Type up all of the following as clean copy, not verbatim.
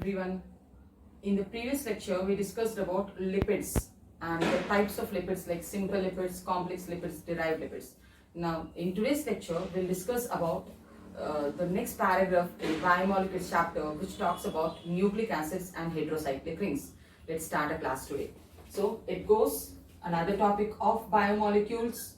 everyone. In the previous lecture, we discussed about lipids and the types of lipids like simple lipids, complex lipids, derived lipids. Now, in today's lecture, we'll discuss about the next paragraph in biomolecules chapter, which talks about nucleic acids and heterocyclic rings. Let's start a class today. So, it goes another topic of biomolecules.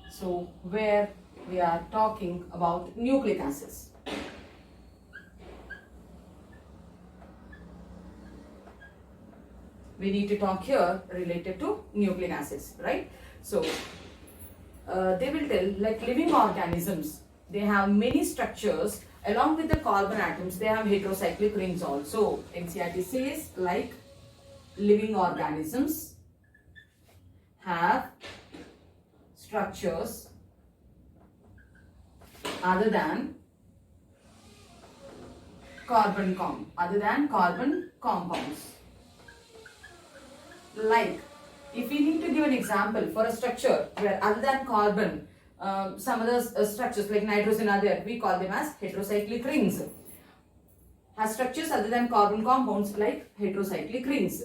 So, where we are talking about nucleic acids. We need to talk here related to nucleic acids, right? So, they will tell like living organisms, they have many structures along with the carbon atoms, they have heterocyclic rings also. NCERT says like living organisms have structures other than carbon compounds. Like, if we need to give an example for a structure where other than carbon, some other structures like nitrogen are there, we call them as heterocyclic rings. Has structures other than carbon compounds like heterocyclic rings.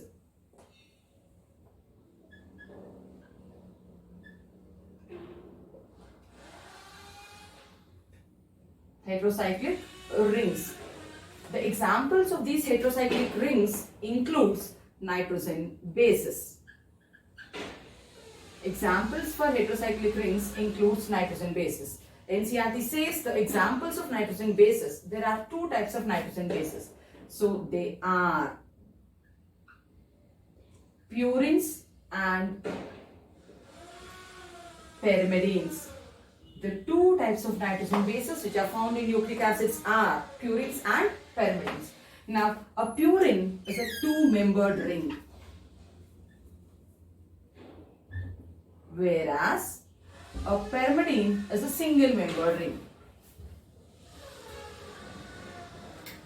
Heterocyclic rings. The examples of these heterocyclic rings includes nitrogen bases. Examples for heterocyclic rings includes nitrogen bases. NCERT says the examples of nitrogen bases, there are two types of nitrogen bases. So they are purines and pyrimidines. The two types of nitrogen bases which are found in nucleic acids are purines and pyrimidines. Now, a purine is a two-membered ring, whereas a pyrimidine is a single-membered ring.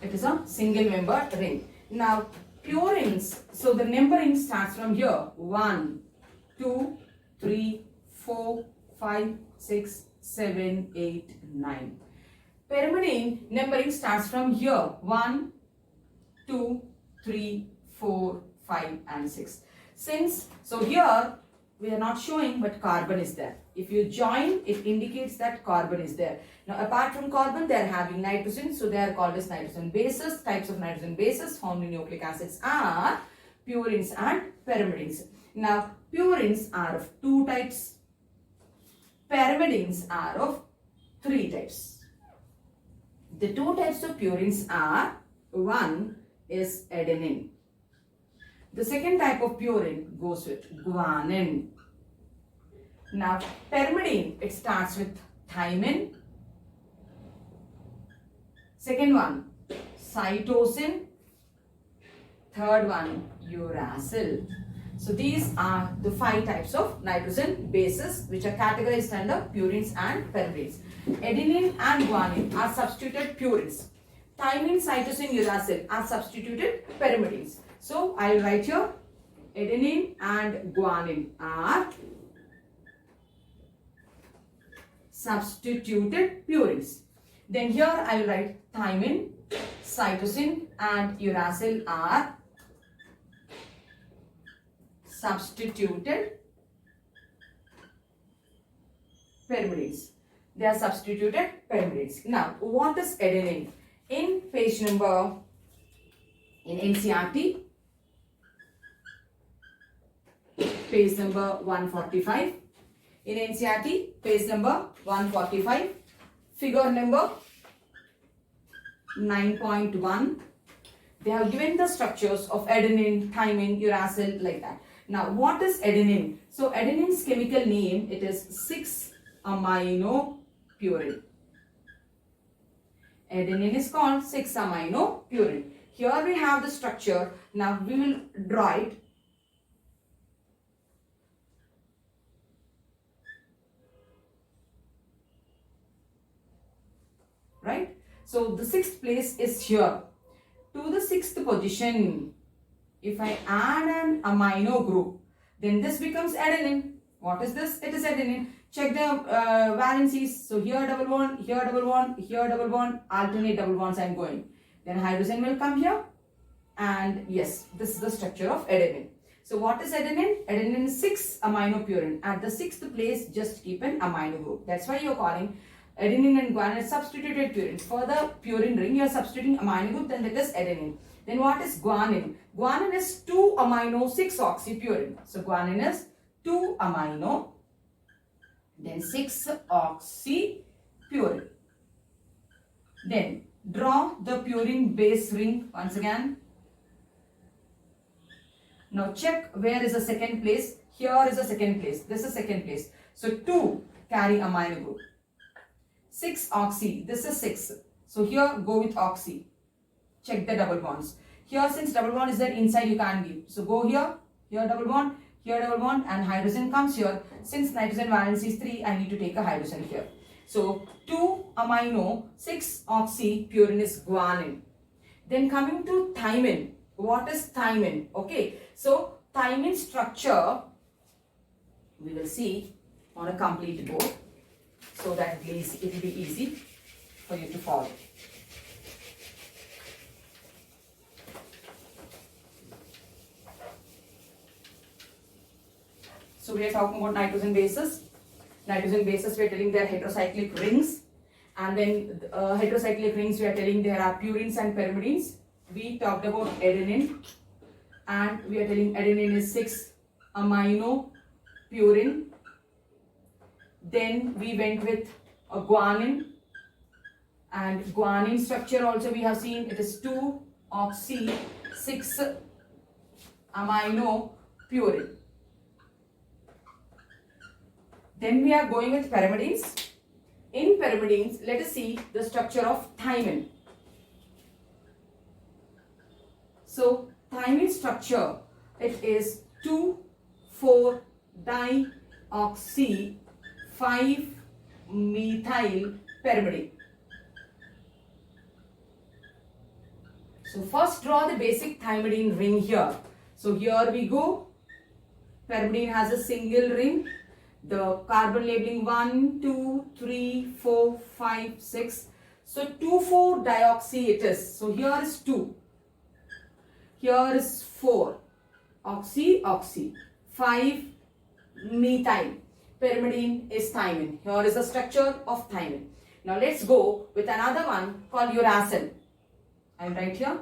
It is a single-membered ring. Now, purines, so the numbering starts from here. 1, 2, 3, 4, 5, 6, 7, 8, 9. Pyrimidine numbering starts from here. 1, 2, 3, 4, 5 and 6. So here we are not showing but carbon is there. If you join, it indicates that carbon is there. Now apart from carbon, they are having nitrogen, so they are called as nitrogen bases. Types of nitrogen bases found in nucleic acids are purines and pyrimidines. Now purines are of two types. Pyrimidines are of three types. The two types of purines are, one is adenine. The second type of purine goes with guanine. Now pyrimidine, it starts with thymine. Second one, cytosine. Third one, uracil. So these are the 5 types of nitrogen bases which are categorized under purines and pyrimidines. Adenine and guanine are substituted purines. Thymine, cytosine, uracil are substituted pyrimidines. So I will write here adenine and guanine are substituted purines. Then here I will write thymine, cytosine and uracil are substituted pyrimidines. They are substituted pyrimidines. Now, what is adenine? In page number, in NCERT, page number 145. In NCERT, page number 145, figure number 9.1. They have given the structures of adenine, thymine, uracil like that. Now, what is adenine? So, adenine's chemical name, it is 6-amino-purine. Adenine is called 6-amino-purine. Here we have the structure. Now, we will draw it. Right? So, the 6th place is here. To the 6th position, if I add an amino group, then this becomes adenine. What is this? It is adenine. Check the valencies. So here double bond, here double bond, here double bond, alternate double bonds I am going. Then hydrogen will come here. And yes, this is the structure of adenine. So what is adenine? Adenine is 6 amino purine. At the 6th place, just keep an amino group. That's why you're calling adenine and guanine as substituted purines. For the purine ring, you're substituting amino group, then that is adenine. Then what is guanine? Guanine is 2 amino 6 oxy purine. So guanine is 2 amino, then 6 oxy purine. Then draw the purine base ring once again. Now check where is the second place. Here is the second place. This is second place. So 2 carry amino group. 6 oxy. This is 6. So here go with oxy. Check the double bonds. Here since double bond is there inside you can't give. So go here. Here double bond. Here double bond and hydrogen comes here. Since nitrogen valence is 3, I need to take a hydrogen here. So 2 amino 6 oxy purine is guanine. Then coming to thymine. What is thymine? Okay, so thymine structure we will see on a complete board, so that it will be easy for you to follow. So we are talking about nitrogen bases. Nitrogen bases we are telling they are heterocyclic rings, and then heterocyclic rings we are telling there are purines and pyrimidines. We talked about adenine, and we are telling adenine is 6 amino purine. Then we went with a guanine, and guanine structure also we have seen it is 2 oxy 6 amino purine. Then we are going with pyrimidines. In pyrimidines, let us see the structure of thymine. So thymine structure, it is 2,4-dioxy 5-methyl pyrimidine. So first draw the basic thymidine ring here. So here we go. Pyrimidine has a single ring. The carbon labeling 1, 2, 3, 4, 5, 6. So 2,4-dioxy it is. So here is 2. Here is 4. Oxy, oxy. 5 methyl. Pyrimidine is thymine. Here is the structure of thymine. Now let's go with another one called Uuracil. I will write here.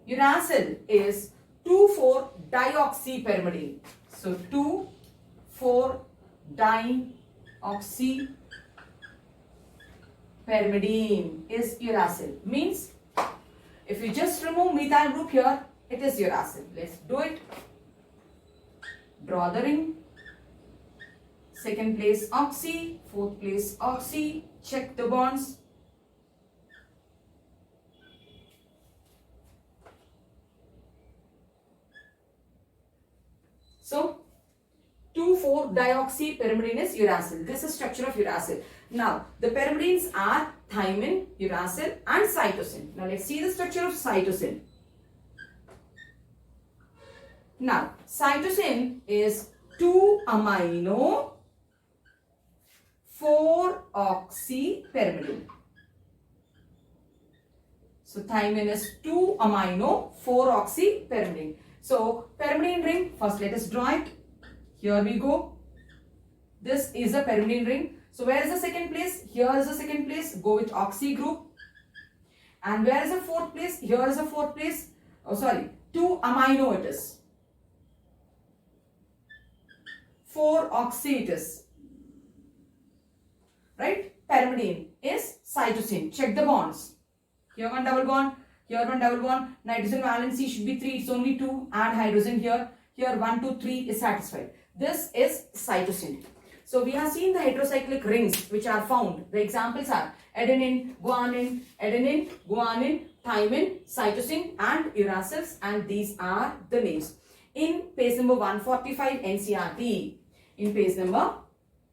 Uuracil is 2,4-dioxy pyrimidine. So 2,4-dioxy pyrimidine is Uuracil. Means if you just remove methyl group here, it is Uuracil. Let's do it. Draw the ring. Second place oxy, fourth place oxy. Check the bonds. So 2,4-dioxy pyrimidine is Uuracil. This is structure of Uuracil. Now the pyrimidines are thymine, Uuracil and cytosine. Now let's see the structure of cytosine. Now cytosine is 2 amino 4 oxy pyrimidine. So thymine is 2 amino 4 oxy pyrimidine. So pyrimidine ring, first let us draw it. Here we go. This is a pyrimidine ring. So where is the second place? Here is the second place. Go with oxy group. And where is the fourth place? Here is the fourth place. Oh sorry, 2 amino it is. 4 oxy it is. Right? Pyrimidine is cytosine. Check the bonds. Here one double bond. Here one double bond. Nitrogen valency should be 3. It's only 2. Add hydrogen here. Here 1, 2, 3 is satisfied. This is cytosine. So we have seen the heterocyclic rings which are found. The examples are adenine, guanine, thymine, cytosine and uracils, and these are the names. In page number 145 NCERT, in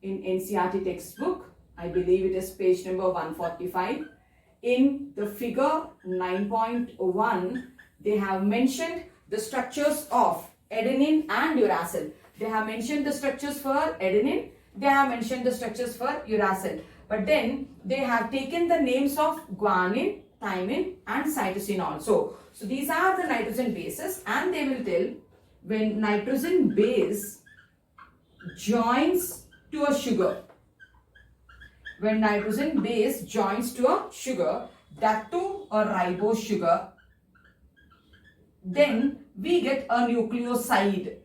NCERT textbook, I believe it is page number 145. In the figure 9.1, they have mentioned the structures of adenine and uracil. They have mentioned the structures for adenine they have mentioned the structures for uracil. But then they have taken the names of guanine, thymine and cytosine also. So these are the nitrogen bases, and they will tell when nitrogen base joins to a sugar. When nitrogen base joins to a sugar, that too a ribose sugar, then we get a nucleoside.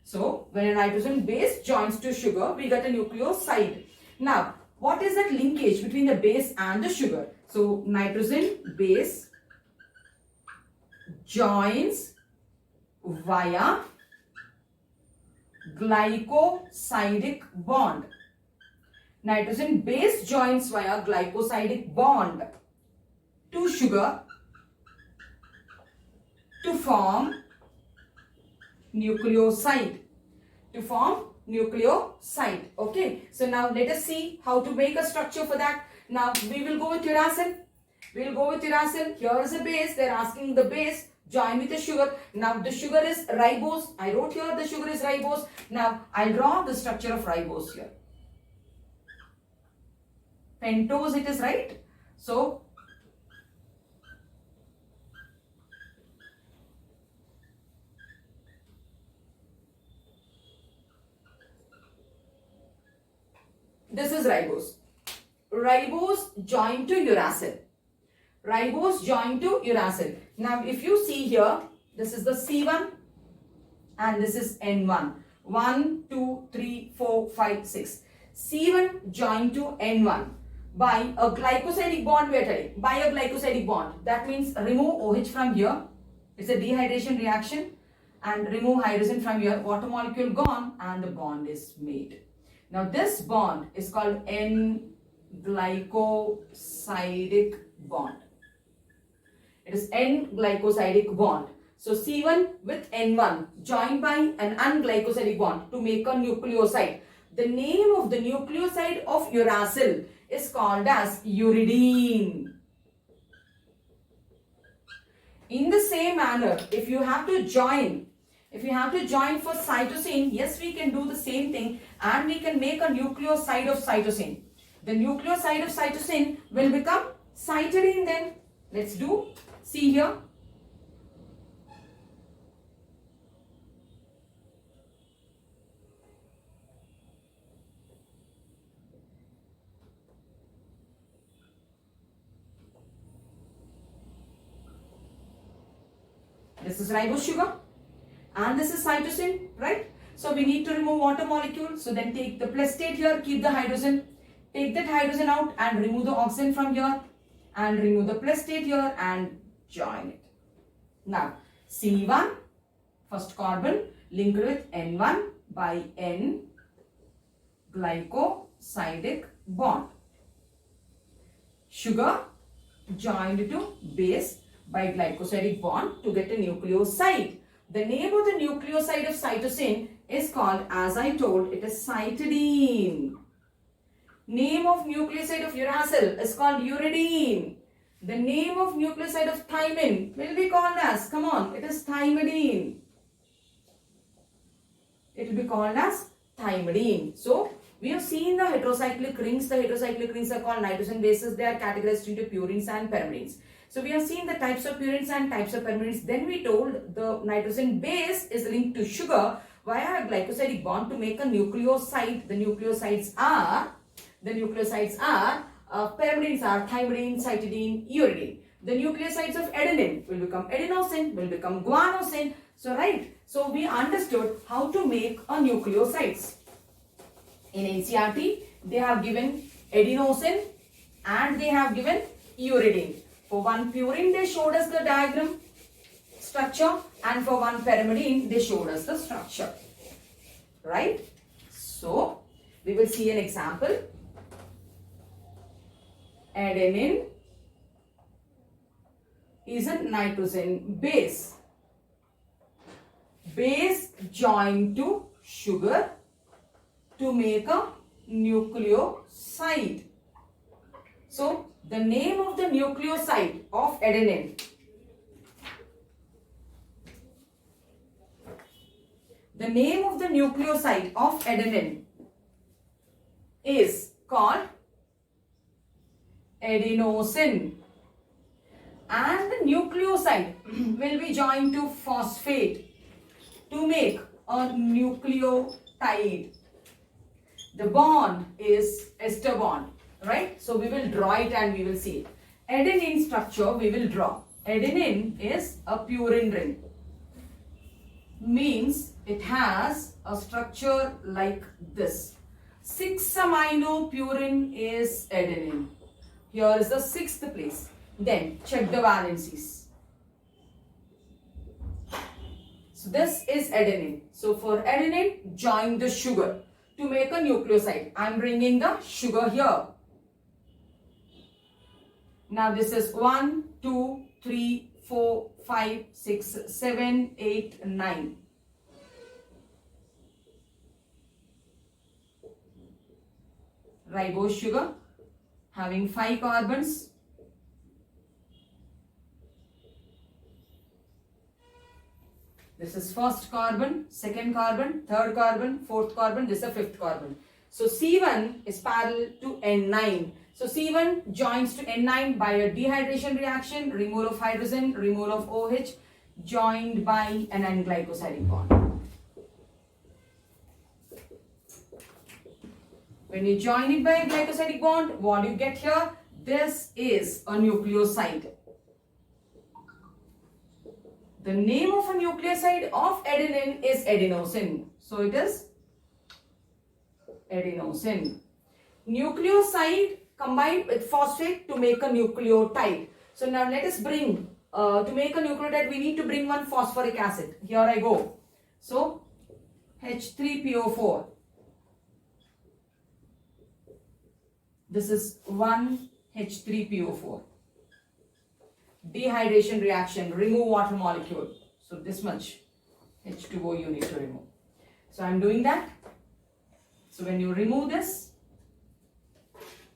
So when a nitrogen base joins to sugar, we get a nucleoside. Now, what is that linkage between the base and the sugar? So nitrogen base joins via glycosidic bond. Nitrogen base joins via glycosidic bond to sugar to form nucleoside. Okay, so now let us see how to make a structure for that. Now we will go with uracil. Here is a base. They are asking the base join with the sugar. Now the sugar is ribose. I wrote here the sugar is ribose. Now I'll draw the structure of ribose here. Pentose it is, right? So this is ribose. Ribose joined to uracil. Now if you see here, this is the C1 and this is N1. 1, 2, 3, 4, 5, 6. C1 joined to N1 by a glycosidic bond we are telling. By a glycosidic bond. That means remove OH from here. It's a dehydration reaction. And remove hydrogen from here. Water molecule gone and the bond is made. Now this bond is called N-glycosidic bond. It is N-glycosidic bond. So C1 with N1 joined by an unglycosidic bond to make a nucleoside. The name of the nucleoside of uracil is called as uridine. In the same manner, if you have to join for cytosine, yes, we can do the same thing and we can make a nucleoside of cytosine. The nucleoside of cytosine will become cytidine then. Let's do. See here. This is ribose sugar and this is cytosine, right? So we need to remove water molecule. So then take the plus state here, keep the hydrogen, take that hydrogen out and remove the oxygen from here and remove the plus state here and join it. Now C1, first carbon linked with N1 by N-glycosidic bond. Sugar joined to base by glycosidic bond to get a nucleoside. The name of the nucleoside of cytosine is called, as I told, it is cytidine. Name of nucleoside of uracil is called uridine. The name of nucleoside of thymine will be called as, come on, it is thymidine. It will be called as thymidine. So, we have seen the heterocyclic rings. The heterocyclic rings are called nitrogen bases. They are categorized into purines and pyrimidines. So we have seen the types of purines and types of pyrimidines. Then we told the nitrogen base is linked to sugar via a glycosidic bond to make a nucleoside. The nucleosides are pyrimidines are thymidine, cytidine, uridine. The nucleosides of adenine will become adenosine, will become guanosine. So right. So we understood how to make a nucleosides. In NCERT, they have given adenosine and they have given uridine. For one purine, they showed us the diagram structure, and for one pyrimidine, they showed us the structure. Right? So, we will see an example. Adenine is a nitrogen base. Base joined to sugar to make a nucleoside. So, the name of the nucleoside of adenine The name of the nucleoside of adenine is called adenosine. And the nucleoside will be joined to phosphate to make a nucleotide. The bond is ester bond, right? So we will draw it and we will see it. Adenine structure we will draw. Adenine is a purine ring. Means it has a structure like this. 6-amino purine is adenine. Here is the 6th place. Then check the valencies. So this is adenine. So for adenine, join the sugar to make a nucleoside. I am bringing the sugar here. Now this is 1, 2, 3, 4, 5, 6, 7, 8, 9. Ribose sugar having 5 carbons. This is first carbon, second carbon, third carbon, fourth carbon, this is a 5th carbon. So C1 is parallel to N9. So C1 joins to N9 by a dehydration reaction, removal of hydrogen, removal of OH, joined by an anion glycosidic bond. When you join it by a glycosidic bond, what you get here? This is a nucleoside. The name of a nucleoside of adenine is adenosine. So it is adenosine. Nucleoside combined with phosphate to make a nucleotide. So now let us bring, to make a nucleotide we need to bring one phosphoric acid. Here I go. So H3PO4. This is 1 H3PO4. Dehydration reaction, remove water molecule. So this much H2O you need to remove. So I am doing that. So when you remove this,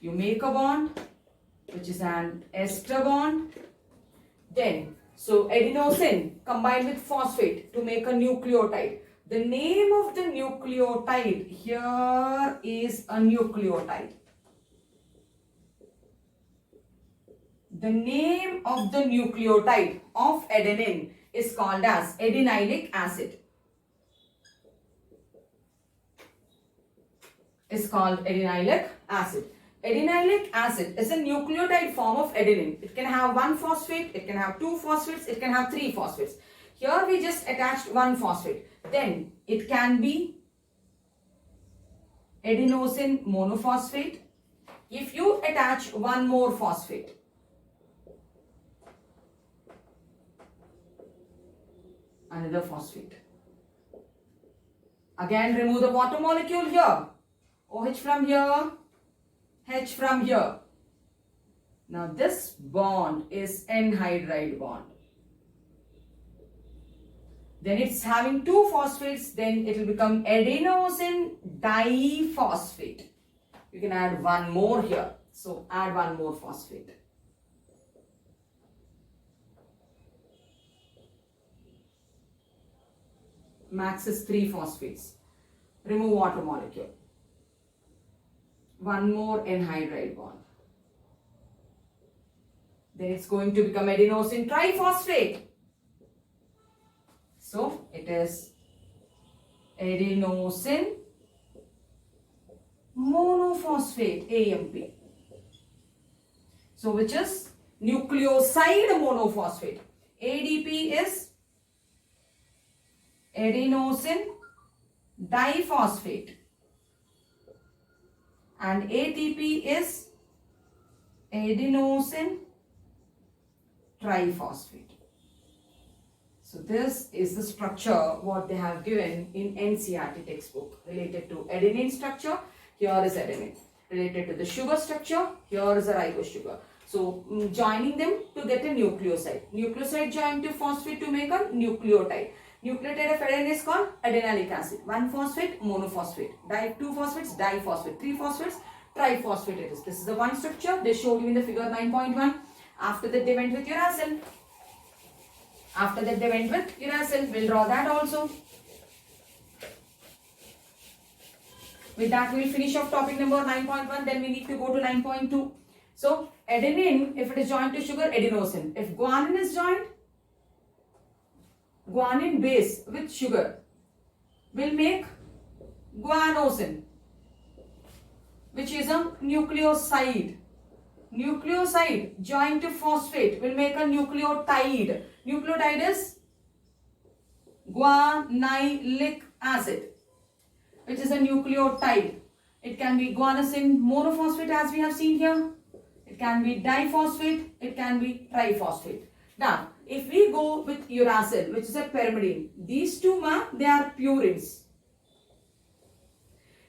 you make a bond which is an ester bond. Then, so adenosine combined with phosphate to make a nucleotide. The name of the nucleotide here is a nucleotide. The name of the nucleotide of adenine is called as adenylate acid. Is called adenylate acid. Adenylate acid is a nucleotide form of adenine. It can have 1 phosphate, it can have 2 phosphates, it can have 3 phosphates. Here we just attached 1 phosphate. Then it can be adenosine monophosphate. If you attach 1 more phosphate, another phosphate. Again remove the water molecule here. OH from here, H from here. Now this bond is anhydride bond. Then it's having 2 phosphates, then it will become adenosine diphosphate. You can add 1 more here. So add 1 more phosphate. Max is 3 phosphates. Remove water molecule. 1 more anhydride bond. Then it's going to become adenosine triphosphate. So it is adenosine monophosphate, AMP. So which is nucleoside monophosphate. ADP is adenosine diphosphate and ATP is adenosine triphosphate. So this is the structure what they have given in NCERT textbook related to adenine structure. Here is adenine. Related to the sugar structure, here is a ribose sugar. So joining them to get a nucleoside. Nucleoside joined to phosphate to make a nucleotide. Nucleotide of adenine is called adenylate acid. 1 phosphate, monophosphate. 2 phosphates, diphosphate. 3 phosphates, triphosphate it is. This is the one structure they showed you in the figure 9.1. After that they went with Uuracil. We'll draw that also. With that, we will finish off topic number 9.1. Then we need to go to 9.2. So, adenine, if it is joined to sugar, adenosine. If guanine is joined, guanine base with sugar will make guanosine, which is a nucleoside. Nucleoside joined to phosphate will make a nucleotide. Nucleotide is guanylic acid, which is a nucleotide. It can be guanosine monophosphate as we have seen here. It can be diphosphate. It can be triphosphate. Now, if we go with uracil, which is a pyrimidine, these two, they are purines.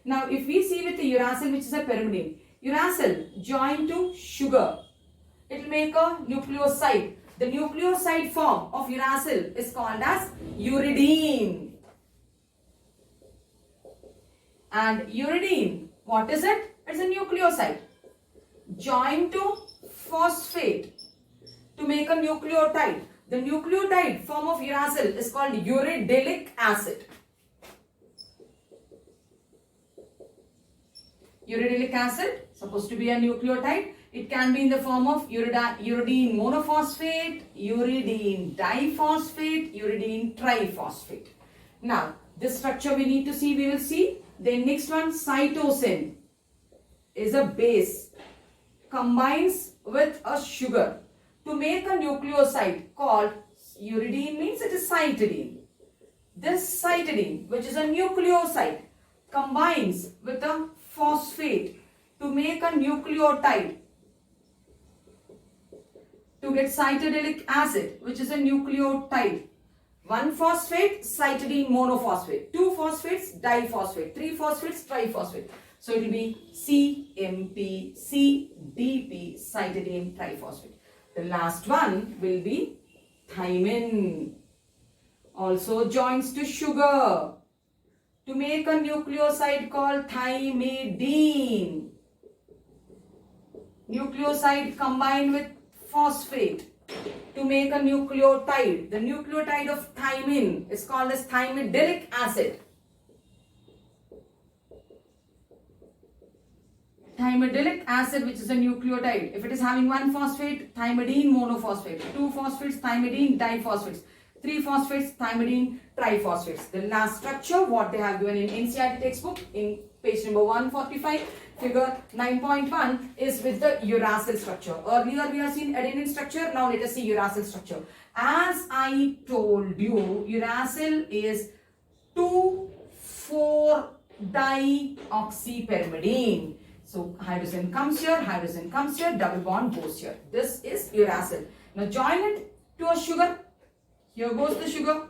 Now, if we see with the uracil, which is a pyrimidine, uracil joined to sugar, it will make a nucleoside. The nucleoside form of uracil is called as uridine. And uridine, what is it? It's a nucleoside joined to phosphate to make a nucleotide. The nucleotide form of uracil is called uridylic acid. Uridylic acid, supposed to be a nucleotide. It can be in the form of uridine monophosphate, uridine diphosphate, uridine triphosphate. Now, this structure we need to see, we will see. Then next one, cytosine is a base, combines with a sugar to make a nucleoside called uridine, means it is cytidine. This cytidine, which is a nucleoside, combines with a phosphate to make a nucleotide to get cytidilic acid, which is a nucleotide. One phosphate, cytidine monophosphate. Two phosphates, diphosphate. Three phosphates, triphosphate. So it will be CMP, CDP, cytidine triphosphate. The last one will be thymine. Also joins to sugar to make a nucleoside called thymidine. Nucleoside combined with phosphate to make a nucleotide. The nucleotide of thymine is called as thymidilic acid. Thymidilic acid, which is a nucleotide. If it is having one phosphate, thymidine monophosphate. Two phosphates, thymidine diphosphates. Three phosphates, thymidine triphosphates. The last structure, what they have given in NCERT textbook in page number 145, figure 9.1 is with the uracil structure. Earlier we have seen adenine structure. Now let us see uracil structure. As I told you, uracil is 2,4-dioxypyrimidine. So hydrogen comes here, double bond goes here. This is uracil. Now join it to a sugar. Here goes the sugar.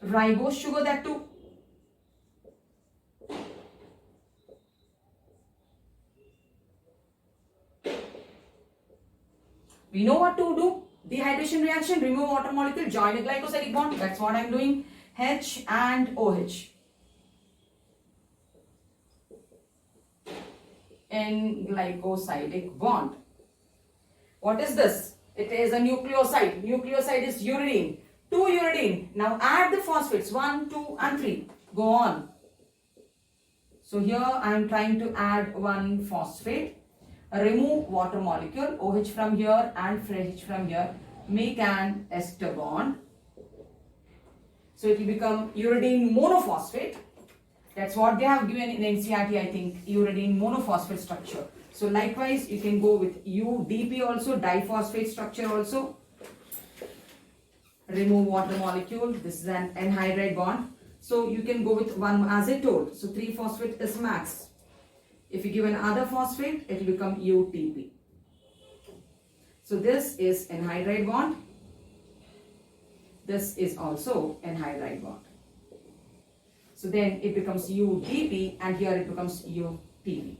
Ribose sugar, that too. We know what to do. Dehydration reaction, remove water molecule, join a glycosidic bond. That's what I am doing. H and OH. N glycosidic bond. What is this? It is a nucleoside. Nucleoside is uridine. 2 uridine. Now add the phosphates. 1, 2 and 3. Go on. So here I am trying to add one phosphate. Remove water molecule. OH from here and H from here. Make an ester bond. So it will become uridine monophosphate. That's what they have given in NCERT, I think. Uridine monophosphate structure. So likewise, you can go with UDP also, diphosphate structure also. Remove water molecule. This is an anhydride bond. So you can go with one as I told. So 3 phosphate is max. If you give another phosphate, it will become UTP. So this is anhydride bond. This is also anhydride bond. So then it becomes UDP and here it becomes UTP.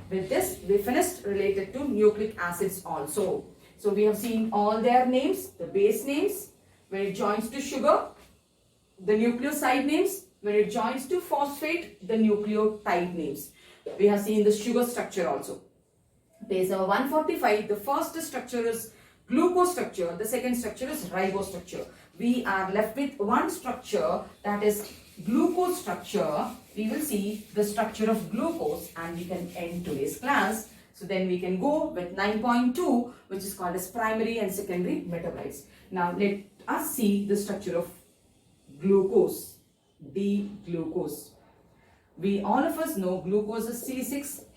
With this, we finished related to nucleic acids also. So we have seen all their names, the base names, when it joins to sugar, the nucleoside names, when it joins to phosphate, the nucleotide names. We have seen the sugar structure also. Page number 145, the first structure is glucose structure, the second structure is ribose structure. We are left with one structure, that is glucose structure, we will see the structure of glucose and we can end today's class. So then we can go with 9.2, which is called as primary and secondary metabolites. Now let us see the structure of glucose, D-glucose. We all of us know glucose is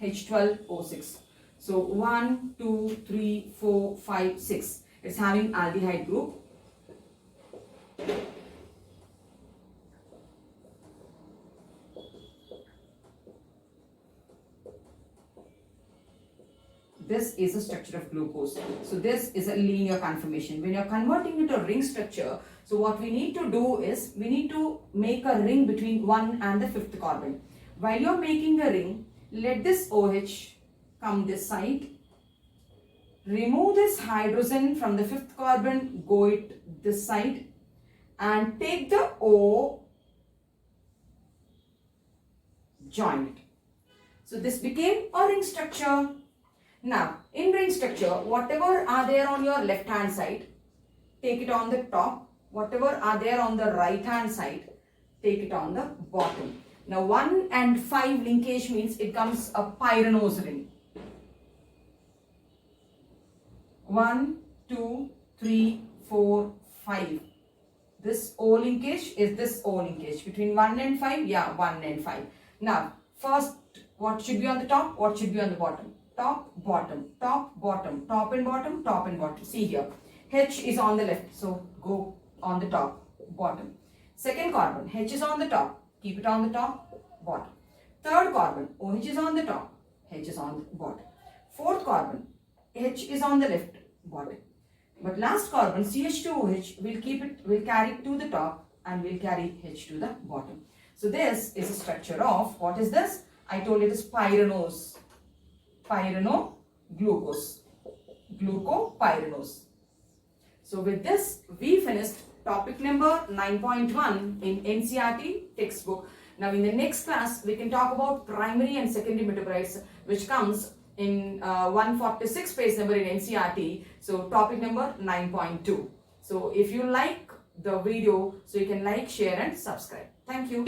C6H12O6. So 1, 2, 3, 4, 5, 6. It's having aldehyde group. This is the structure of glucose. So this is a linear conformation. When you're converting it to a ring structure, so what we need to do is we need to make a ring between 1 and the 5th carbon. While you're making a ring, let this OH come this side. Remove this hydrogen from the 5th carbon, go it this side, and take the O, join it. So this became a ring structure. Now, in ring structure, whatever are there on your left hand side, take it on the top. Whatever are there on the right hand side, take it on the bottom. Now 1 and 5 linkage means it comes a pyranose ring. 1, 2, 3, 4, 5. This O linkage is this O linkage. Between 1 and 5, yeah, 1 and 5. Now, first, what should be on the top? What should be on the bottom? Top, bottom, top, bottom, top and bottom, top and bottom. See here, H is on the left, so go on the top, bottom. Second carbon, H is on the top, keep it on the top, bottom. Third carbon, OH is on the top, H is on the bottom. Fourth carbon, H is on the left, bottom. But last carbon, CH2OH, will carry it to the top and will carry H to the bottom. So this is a structure of, what is this? I told it is pyranose. Pyranoglucose. Glucopyranose. So with this, we finished topic number 9.1 in NCERT textbook. Now in the next class, we can talk about primary and secondary metabolites, which comes in 146 page number in NCERT. So topic number 9.2. So if you like the video, so you can like, share and subscribe. Thank you.